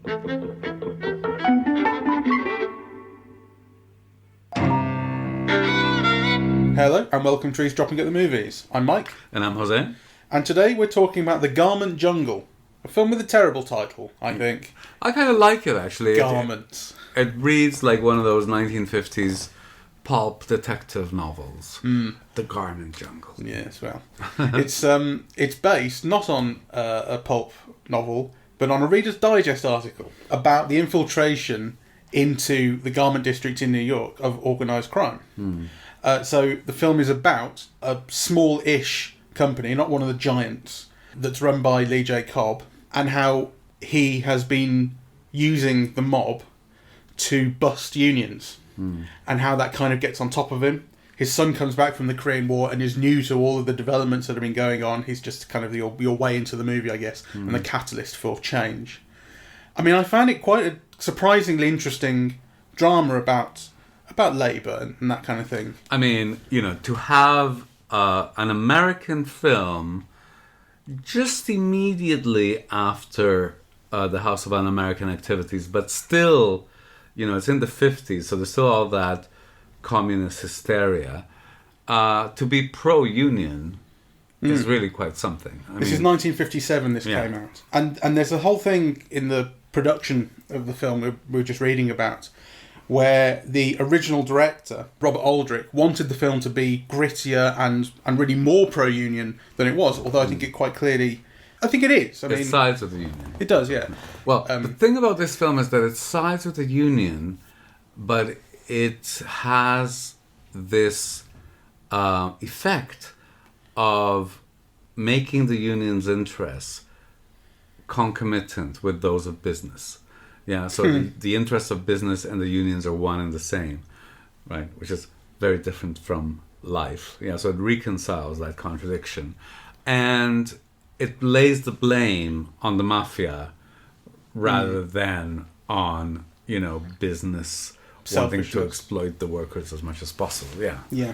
Hello and welcome to Eavesdropping at the Movies. I'm Mike. And I'm Jose. And today we're talking about The Garment Jungle. A film with a terrible title, I think. I kind of like it, actually. Garments. It reads like one of those 1950s pulp detective novels. The Garment Jungle. Yes, well. It's based not on a pulp novel, but on a Reader's Digest article about the infiltration into the garment district in New York of organised crime. So the film is about a small-ish company, not one of the giants, that's run by Lee J. Cobb, and how he has been using the mob to bust unions, and how that kind of gets on top of him. His son comes back from the Korean War and is new to all of the developments that have been going on. He's just kind of your way into the movie, I guess, and the catalyst for change. I mean, I found it quite a surprisingly interesting drama about labour and that kind of thing. I mean, to have an American film just immediately after the House of Un-American Activities, but still, it's in the 50s, so there's still all that communist hysteria. To be pro-union is really quite something. This is 1957 this came out. And there's a whole thing in the production of the film we were just reading about, where the original director, Robert Aldrich, wanted the film to be grittier and really more pro-union than it was, although I think it quite clearly... I think it is. I mean, sides with the union. It does, yeah. Well, the thing about this film is that it sides with the union, but it has this effect of making the union's interests concomitant with those of business. Yeah, so the interests of business and the unions are one and the same, right? Which is very different from life. Yeah, so it reconciles that contradiction. And it lays the blame on the mafia rather than on, business wanting to exploit the workers as much as possible. Yeah. Yeah.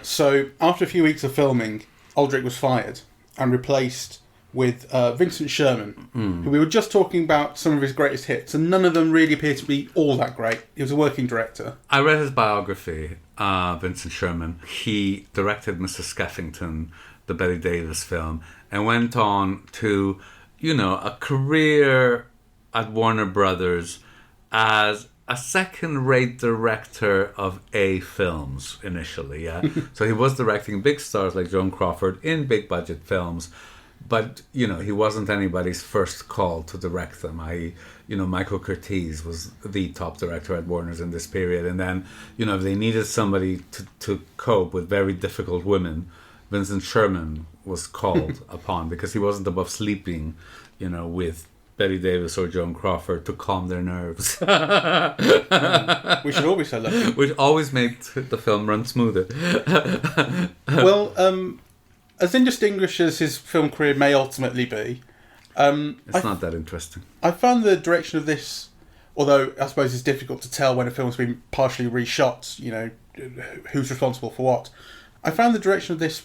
So after a few weeks of filming, Aldrich was fired and replaced with Vincent Sherman, who we were just talking about some of his greatest hits, and none of them really appear to be all that great. He was a working director. I read his biography, Vincent Sherman. He directed Mr. Skeffington, the Bette Davis film, and went on to, a career at Warner Brothers as a second-rate director of A films initially, yeah. So he was directing big stars like Joan Crawford in big-budget films, but, he wasn't anybody's first call to direct them. Michael Curtiz was the top director at Warner's in this period. And then, if they needed somebody to cope with very difficult women, Vincent Sherman was called upon because he wasn't above sleeping, with Bette Davis or Joan Crawford to calm their nerves. We should always say that. Which always made the film run smoother. Well, as indistinguished as his film career may ultimately be, it's not that interesting. I found the direction of this, although I suppose it's difficult to tell when a film's been partially reshot, who's responsible for what. I found the direction of this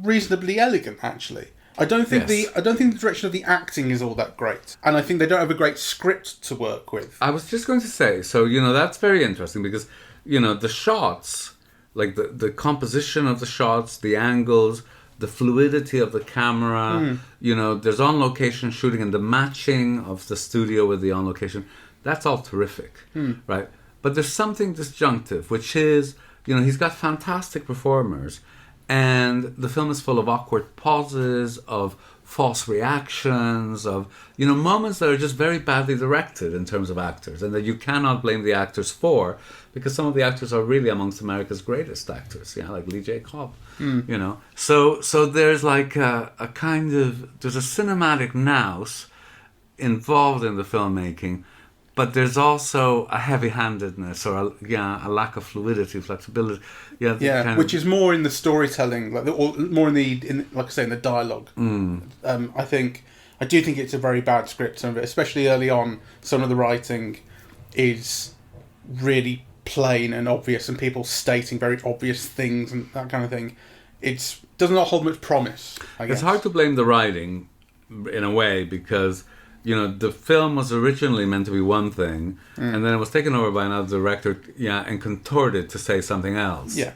reasonably elegant, actually. I don't think the direction of the acting is all that great, and I think they don't have a great script to work with. I was just going to say, so that's very interesting because the shots, like the composition of the shots, the angles, the fluidity of the camera, there's on-location shooting and the matching of the studio with the on-location, that's all terrific, right? But there's something disjunctive, which is, he's got fantastic performers, and the film is full of awkward pauses, of false reactions, of, moments that are just very badly directed in terms of actors, and that you cannot blame the actors for, because some of the actors are really amongst America's greatest actors, like Lee J. Cobb, So there's like a kind of, there's a cinematic nous involved in the filmmaking, but there's also a heavy-handedness or a lack of fluidity, flexibility. Which is more in the storytelling, or more in the like I say, in the dialogue. I do think it's a very bad script, especially early on. Some of the writing is really plain and obvious, and people stating very obvious things and that kind of thing. It does not hold much promise, I guess. It's hard to blame the writing in a way because the film was originally meant to be one thing, and then it was taken over by another director, and contorted to say something else. Yeah.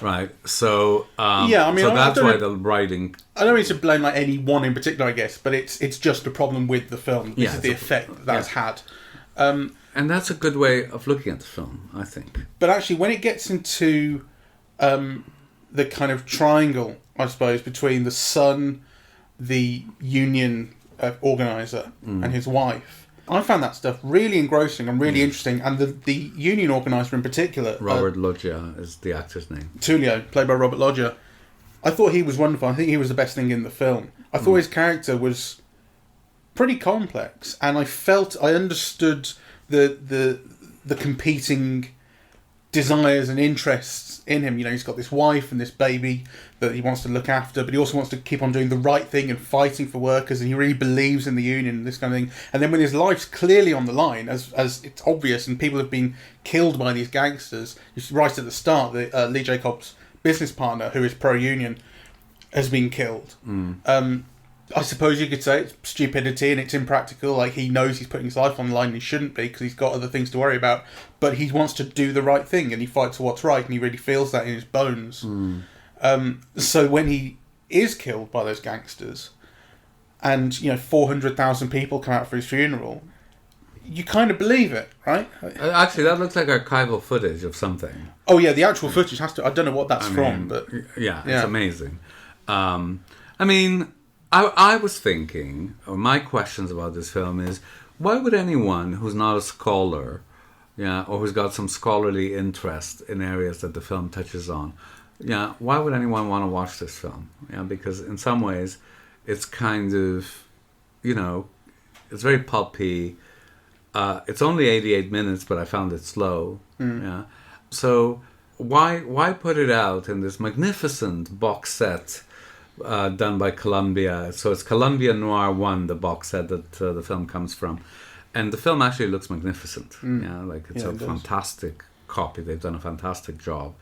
Right. So, I mean, so that's why the writing. I don't mean to blame like any one in particular, I guess, but it's just a problem with the film. This is the effect that's had. And that's a good way of looking at the film, I think. But actually, when it gets into the kind of triangle, I suppose, between the son, the union organiser, and his wife, I found that stuff really engrossing and really interesting. And the union organiser in particular... Robert Loggia is the actor's name. Tullio, played by Robert Loggia. I thought he was wonderful. I think he was the best thing in the film. I thought his character was pretty complex. And I felt I understood the competing desires and interests in him. He's got this wife and this baby that he wants to look after, but he also wants to keep on doing the right thing and fighting for workers, and he really believes in the union and this kind of thing. And then when his life's clearly on the line, as it's obvious, and people have been killed by these gangsters, right at the start, the Lee Jacobs' business partner, who is pro-union, has been killed. I suppose you could say it's stupidity and it's impractical. Like, he knows he's putting his life on the line and he shouldn't be because he's got other things to worry about. But he wants to do the right thing and he fights for what's right, and he really feels that in his bones. So when he is killed by those gangsters and, 400,000 people come out for his funeral, you kind of believe it, right? Actually, that looks like archival footage of something. Oh, yeah, the actual footage has to... I don't know what that's from, but... Yeah, it's amazing. I mean... I was thinking, or my questions about this film is, why would anyone who's not a scholar, or who's got some scholarly interest in areas that the film touches on, why would anyone want to watch this film? Because in some ways, it's kind of, it's very pulpy. It's only 88 minutes, but I found it slow. So why put it out in this magnificent box set? Done by Columbia. So it's Columbia Noir 1, the box set that the film comes from. And the film actually looks magnificent. It's a fantastic copy. They've done a fantastic job,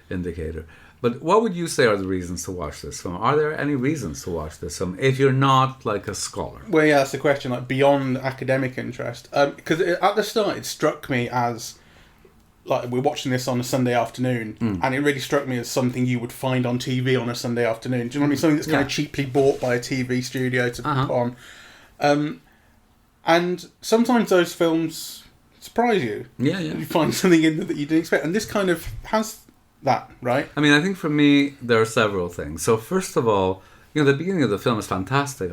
Indicator. But what would you say are the reasons to watch this film? Are there any reasons to watch this film if you're not like a scholar? Well, yeah, that's the question, like beyond academic interest. Because at the start it struck me as... like, we're watching this on a Sunday afternoon, and it really struck me as something you would find on TV on a Sunday afternoon. Do you know what I mean? Something that's kind of cheaply bought by a TV studio to put on. And sometimes those films surprise you. Yeah. You find something in there that you didn't expect. And this kind of has that, right? I mean, I think for me, there are several things. So first of all, the beginning of the film is fantastic.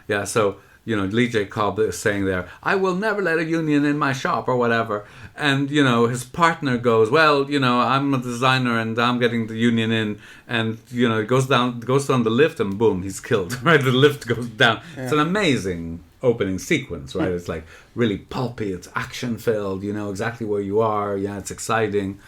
Lee J. Cobb is saying there, I will never let a union in my shop or whatever. And, his partner goes, well, I'm a designer and I'm getting the union in. And, it goes down the lift and boom, he's killed, right? The lift goes down. Yeah. It's an amazing opening sequence, right? It's like really pulpy, it's action filled, exactly where you are. Yeah, it's exciting,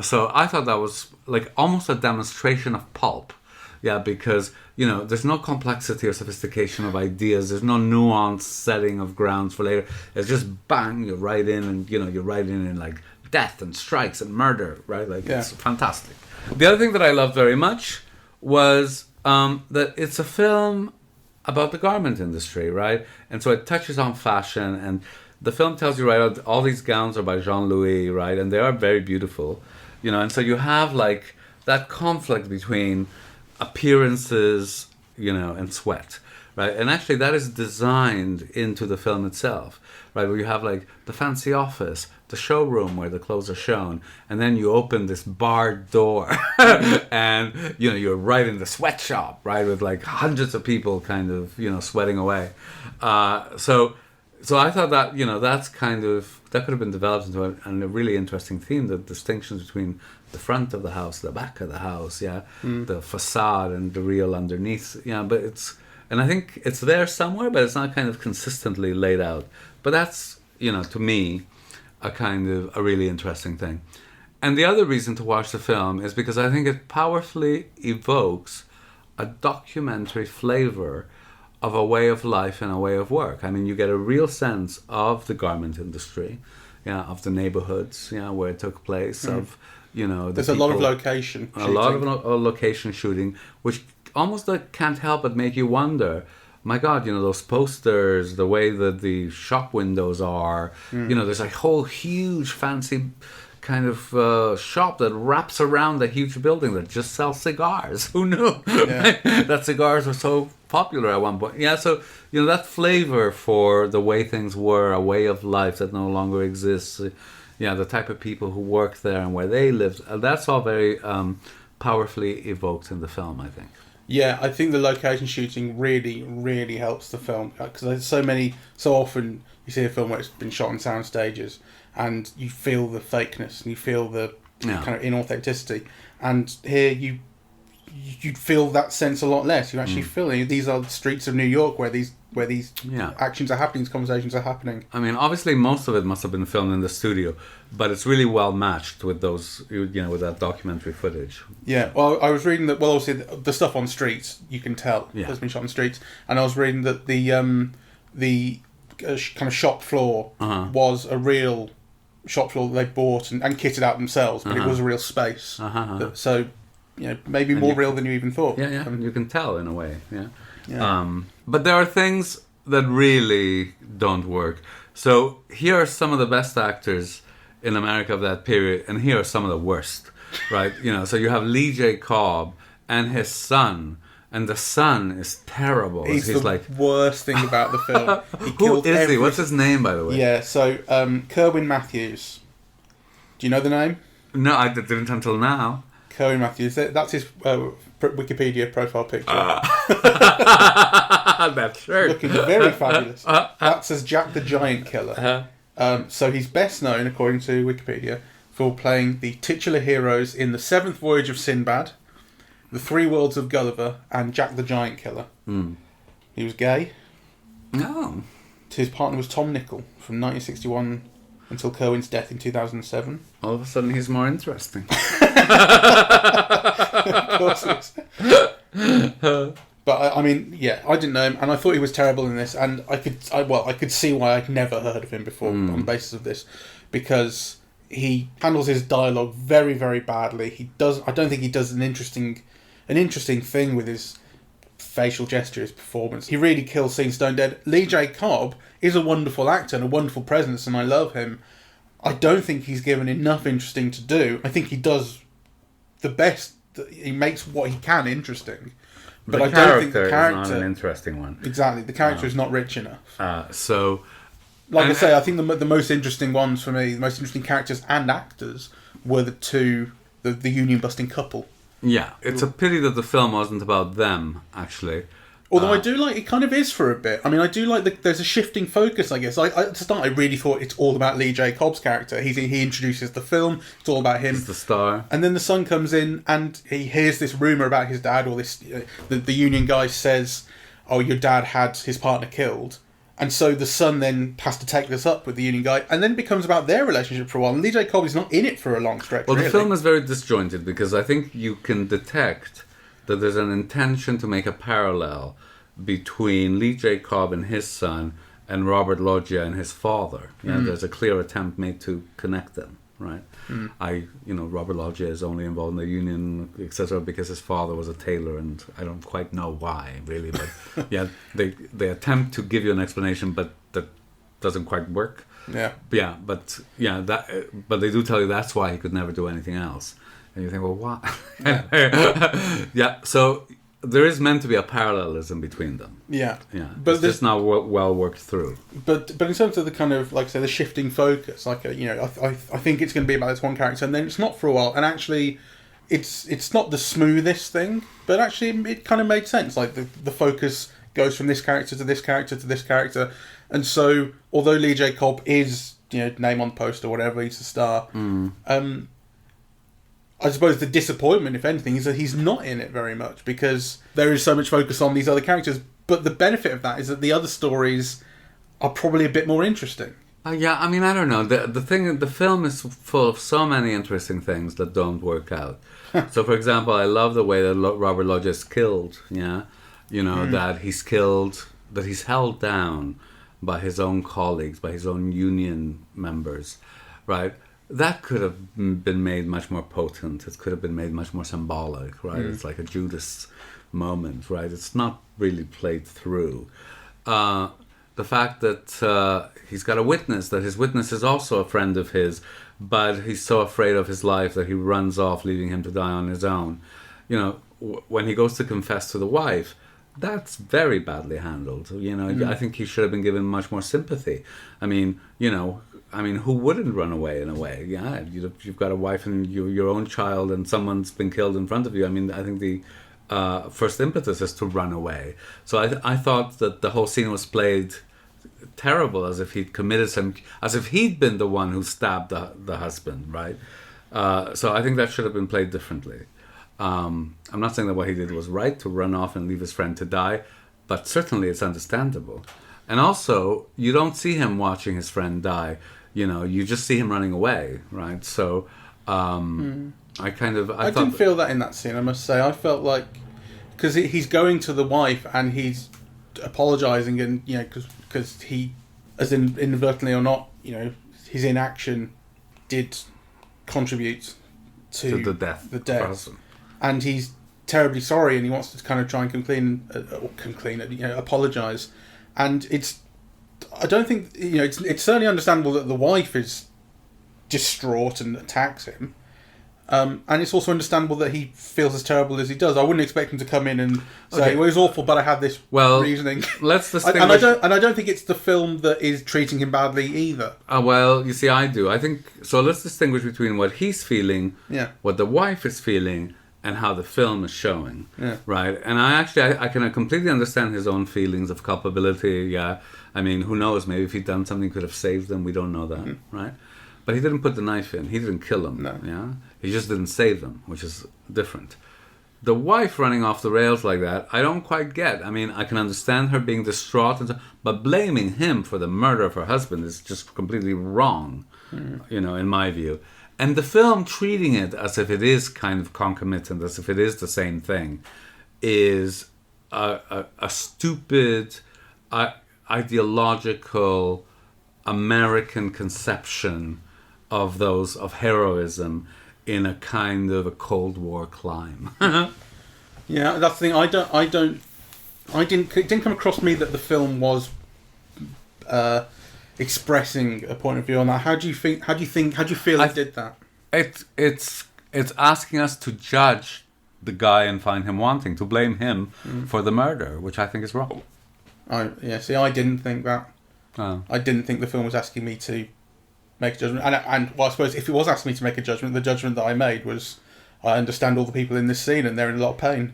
So I thought that was like almost a demonstration of pulp. Yeah, because, there's no complexity or sophistication of ideas. There's no nuanced setting of grounds for later. It's just bang, you're right in, and, you're right in like death and strikes and murder, right? It's fantastic. The other thing that I loved very much was that it's a film about the garment industry, right? And so it touches on fashion, and the film tells you, right, all these gowns are by Jean-Louis, right? And they are very beautiful, and so you have, like, that conflict between appearances, and sweat, right? And actually that is designed into the film itself, right? Where you have like the fancy office, the showroom where the clothes are shown, and then you open this barred door and, you're right in the sweatshop, right? With like hundreds of people kind of, sweating away. So I thought that, that's kind of, that could have been developed into a really interesting theme, the distinctions between the front of the house, the back of the house, the facade and the real underneath, but and I think it's there somewhere, but it's not kind of consistently laid out. But that's, to me, a kind of a really interesting thing. And the other reason to watch the film is because I think it powerfully evokes a documentary flavor of a way of life and a way of work. I mean, you get a real sense of the garment industry, of the neighborhoods, where it took place, of, there's a lot of location shooting. A lot of location shooting, which almost can't help but make you wonder my God, those posters, the way that the shop windows are, there's a whole huge fancy kind of shop that wraps around the huge building that just sells cigars. Who knew that cigars were so popular at one point? Yeah, so that flavor for the way things were, a way of life that no longer exists. The type of people who worked there and where they lived. That's all very powerfully evoked in the film, I think. Yeah, I think the location shooting really, really helps the film, because there's so often you see a film where it's been shot on sound stages and you feel the fakeness and you feel the kind of inauthenticity, and here you'd feel that sense a lot less. You actually feel it. These are the streets of New York where these actions are happening, these conversations are happening. I mean, obviously most of it must have been filmed in the studio, but it's really well matched with those, with that documentary footage. Yeah, well, I was reading that. Well, obviously the stuff on streets you can tell has been shot on streets, and I was reading that the kind of shop floor was a real shop floor that they bought and kitted out themselves, but it was a real space. So, maybe more real than you even thought. Yeah, you can tell in a way. But there are things that really don't work. So here are some of the best actors in America of that period, and here are some of the worst, right? So you have Lee J. Cobb and his son, and the son is terrible. He's the worst thing about the film. Who is he? What's his name, by the way? Yeah, so Kerwin Matthews. Do you know the name? No, I didn't until now. Kerwin Matthews. That's his Wikipedia profile picture. That shirt. Looking very fabulous. That says Jack the Giant Killer. So he's best known, according to Wikipedia, for playing the titular heroes in The Seventh Voyage of Sinbad, The Three Worlds of Gulliver, and Jack the Giant Killer. He was gay. Oh. His partner was Tom Nichol from 1961 until Kerwin's death in 2007. All of a sudden he's more interesting. Of course he is. But I mean, I didn't know him, and I thought he was terrible in this, and I could see why I'd never heard of him before on the basis of this, because he handles his dialogue very, very badly. I don't think he does an interesting thing with his facial gesture, his performance. He really kills scene stone dead. Lee J. Cobb is a wonderful actor and a wonderful presence, and I love him. I don't think he's given enough interesting to do. I think he does the best. He makes what he can interesting. But I don't think the character is not an interesting one. Exactly, the character is not rich enough. I think the most interesting ones for me, the most interesting characters and actors were the union busting couple. Yeah, it's a pity that the film wasn't about them, actually. Although I do like it, kind of is for a bit. I mean, I do like there's a shifting focus, I guess. To start, I really thought it's all about Lee J. Cobb's character. He introduces the film. It's all about him. He's the star. And then the son comes in and he hears this rumour about his dad, or this the union guy says, "Oh, your dad had his partner killed." And so the son then has to take this up with the union guy, and then it becomes about their relationship for a while. And Lee J. Cobb is not in it for a long stretch. Well, the film is very disjointed, because I think you can detect that there's an intention to make a parallel between Lee J. Cobb and his son and Robert Loggia and his father. There's a clear attempt made to connect them, right? Robert Loggia is only involved in the union, etc., because his father was a tailor, and I don't quite know why, really. But they attempt to give you an explanation, but that doesn't quite work. But they do tell you that's why he could never do anything else, and you think, well, what? So there is meant to be a parallelism between them. But it's just not well worked through. But in terms of the kind of, like I say, the shifting focus, I think it's going to be about this one character, and then it's not for a while, and actually it's not the smoothest thing, but actually it kind of made sense. Like the focus goes from this character to this character to this character, and so although Lee J. Cobb is name on the poster or whatever, he's a star. I suppose the disappointment, if anything, is that he's not in it very much, because there is so much focus on these other characters. But the benefit of that is that the other stories are probably a bit more interesting. I mean, I don't know. The film is full of so many interesting things that don't work out. So, for example, I love the way that Robert Loggia is killed. That he's killed, that he's held down by his own colleagues, by his own union members, right? That could have been made much more potent. It could have been made much more symbolic, right? It's like a Judas moment, right? It's not really played through. The fact that he's got a witness, that his witness is also a friend of his, but he's so afraid of his life that he runs off, leaving him to die on his own. You know, when he goes to confess to the wife, that's very badly handled. You know, I think he should have been given much more sympathy. I mean, who wouldn't run away in a way? Yeah, you've got a wife and your own child, and someone's been killed in front of you. I mean, I think the first impetus is to run away. So I thought that the whole scene was played terrible, as if he'd committed as if he'd been the one who stabbed the husband, right? So I think that should have been played differently. I'm not saying that what he did was right, to run off and leave his friend to die, but certainly it's understandable. And also, you don't see him watching his friend die. You know, you just see him running away, right? So I didn't feel that in that scene, I must say. I felt like, because he's going to the wife and he's apologising, and you know, because he, as inadvertently or not, you know, his inaction did contribute to the death. And he's terribly sorry, and he wants to kind of try and come clean, you know, apologise. And I don't think, you know, it's certainly understandable that the wife is distraught and attacks him. And it's also understandable that he feels as terrible as he does. I wouldn't expect him to come in and say, well, it was awful, but I had this reasoning. Let's distinguish. And I don't think it's the film that is treating him badly either. Well, you see, I do. I think, so let's distinguish between what he's feeling, what the wife is feeling, and how the film is showing, right? And I can completely understand his own feelings of culpability. Yeah, I mean, who knows? Maybe if he'd done something, he could have saved them. We don't know that, right? But he didn't put the knife in. He didn't kill him. No. Yeah, he just didn't save them, which is different. The wife running off the rails like that, I don't quite get. I mean, I can understand her being distraught, but blaming him for the murder of her husband is just completely wrong, you know, in my view. And the film treating it as if it is kind of concomitant, as if it is the same thing, is a stupid, ideological American conception of heroism in a kind of a Cold War climb. Yeah, that's the thing. It didn't come across me that the film was expressing a point of view on that. How do you feel it did that? It's asking us to judge the guy and find him wanting, to blame him for the murder, which I think is wrong. I didn't think that. Oh. I didn't think the film was asking me to make a judgment. And well, I suppose if it was asking me to make a judgment, the judgment that I made was, I understand all the people in this scene and they're in a lot of pain.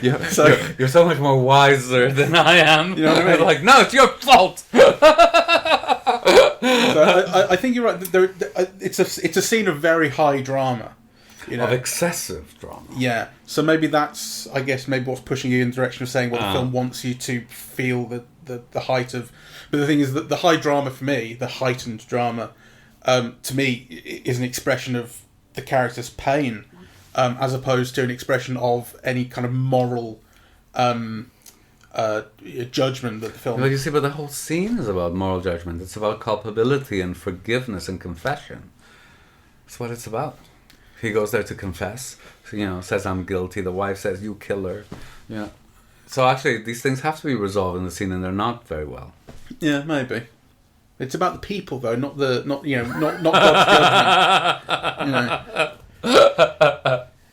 You're so much more wiser than I am. You know what I mean? Like, no, it's your fault. So I think you're right. It's a scene of very high drama. You know? Of excessive drama. Yeah. So maybe that's, I guess, what's pushing you in the direction of saying, well, the film wants you to feel the height of... But the thing is that the high drama for me, the heightened drama, to me, is an expression of the character's pain, as opposed to an expression of any kind of moral judgment that the film... Well, you see, but the whole scene is about moral judgment. It's about culpability and forgiveness and confession. That's what it's about. He goes there to confess, you know, says, I'm guilty. The wife says, you kill her. Yeah. So actually, these things have to be resolved in the scene, and they're not very well. Yeah, maybe. It's about the people, though, not God's judgment. You know.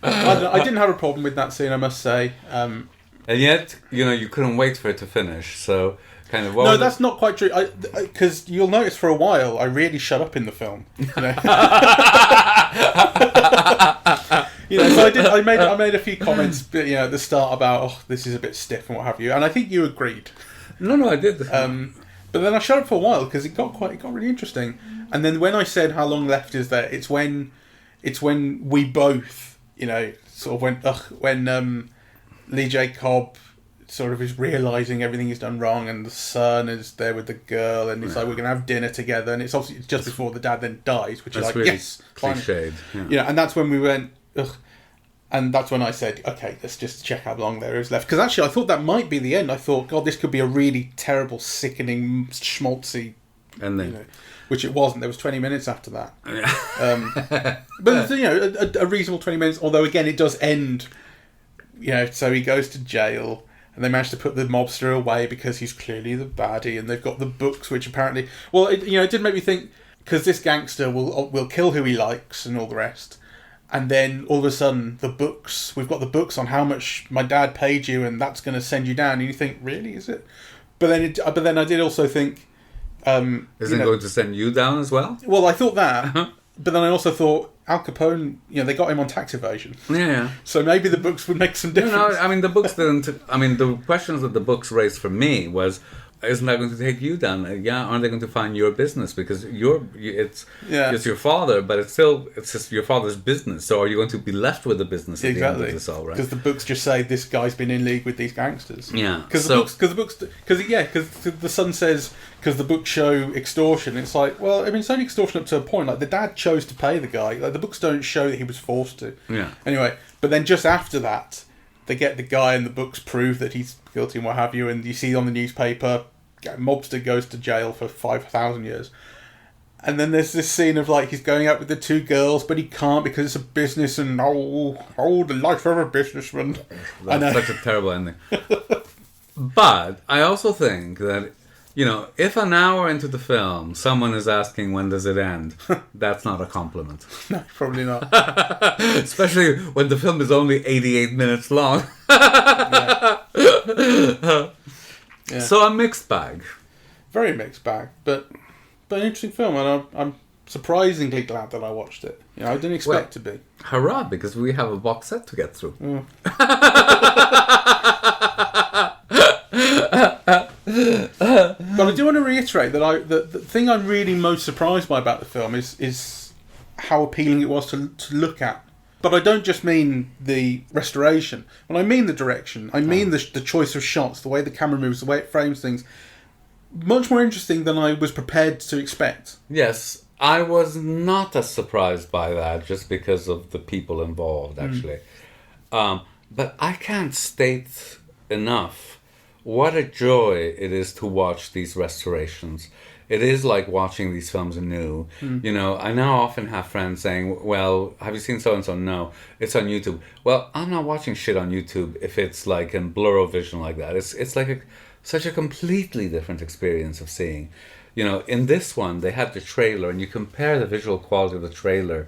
I didn't have a problem with that scene, I must say. And yet, you know, you couldn't wait for it to finish. So, kind of. No, that's not quite true. Because you'll notice for a while, I really shut up in the film. You know. You know, so I made a few comments, you know, at the start about, this is a bit stiff and what have you, and I think you agreed. No, I did. But then I shut up for a while because it got really interesting. And then when I said how long left is there, it's when we both, you know, sort of when Lee J. Cobb sort of is realising everything he's done wrong, and the son is there with the girl, and it's like, we're going to have dinner together, and it's obviously just before the dad then dies, which is like, really yes, cliched. Yeah. You know, and that's when we went, ugh. And that's when I said, okay, let's just check how long there is left. Because actually, I thought that might be the end. I thought, God, this could be a really terrible, sickening, schmaltzy ending. You know, which it wasn't. There was 20 minutes after that. But, you know, a reasonable 20 minutes. Although, again, it does end so he goes to jail, and they manage to put the mobster away because he's clearly the baddie, and they've got the books, which apparently, well, it did make me think, because this gangster will kill who he likes and all the rest, and then all of a sudden we've got the books on how much my dad paid you, and that's going to send you down, and you think, really, is it? But then I did also think, is it going to send you down as well? Well, I thought that, but then I also thought Al Capone, they got him on tax evasion. Yeah. So maybe the books would make some difference. No, I mean, the books didn't. I mean, the questions that the books raised for me was, isn't that going to take you down? Aren't they going to find your business? Because it's your father, but it's just your father's business. So are you going to be left with the business at the end of this all, right? Because the books just say this guy's been in league with these gangsters. Yeah. Because the son says, because the books show extortion. It's like, well, I mean, it's only extortion up to a point. Like, the dad chose to pay the guy. Like, the books don't show that he was forced to. Yeah. Anyway, but then just after that, they get the guy, and the books prove that he's guilty and what have you, and you see on the newspaper, mobster goes to jail for 5,000 years. And then there's this scene of, like, he's going out with the two girls, but he can't because it's a business, and the life of a businessman. That's such a terrible ending. But I also think that, if an hour into the film someone is asking when does it end, that's not a compliment. No, probably not. Especially when the film is only 88 minutes long. Yeah. So a mixed bag. Very mixed bag, but an interesting film, and I'm surprisingly glad that I watched it. I didn't expect to be. Hurrah, because we have a box set to get through. But I do want to reiterate that the thing I'm really most surprised by about the film is how appealing it was to look at. But I don't just mean the restoration. When I mean the direction, I mean the choice of shots, the way the camera moves, the way it frames things. Much more interesting than I was prepared to expect. Yes, I was not as surprised by that just because of the people involved, actually. But I can't state enough what a joy it is to watch these restorations. It is like watching these films anew. I now often have friends saying, well, have you seen so-and-so? No, it's on YouTube. Well, I'm not watching shit on YouTube if it's like in blurro vision like that. It's like such a completely different experience of seeing. In this one, they had the trailer, and you compare the visual quality of the trailer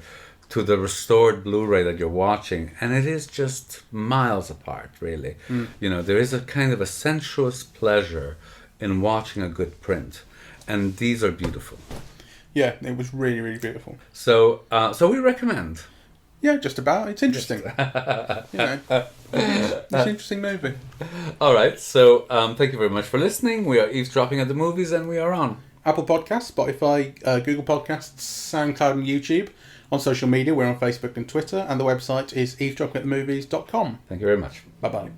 to the restored Blu-ray that you're watching, and it is just miles apart, really. There is a kind of a sensuous pleasure in watching a good print. And these are beautiful. Yeah, it was really, really beautiful. So we recommend. Yeah, just about. It's interesting. It's an interesting movie. All right. So thank you very much for listening. We are eavesdropping at the movies, and we are on Apple Podcasts, Spotify, Google Podcasts, SoundCloud, and YouTube. On social media, we're on Facebook and Twitter, and the website is eavesdroppingatthemovies.com. Thank you very much. Bye-bye.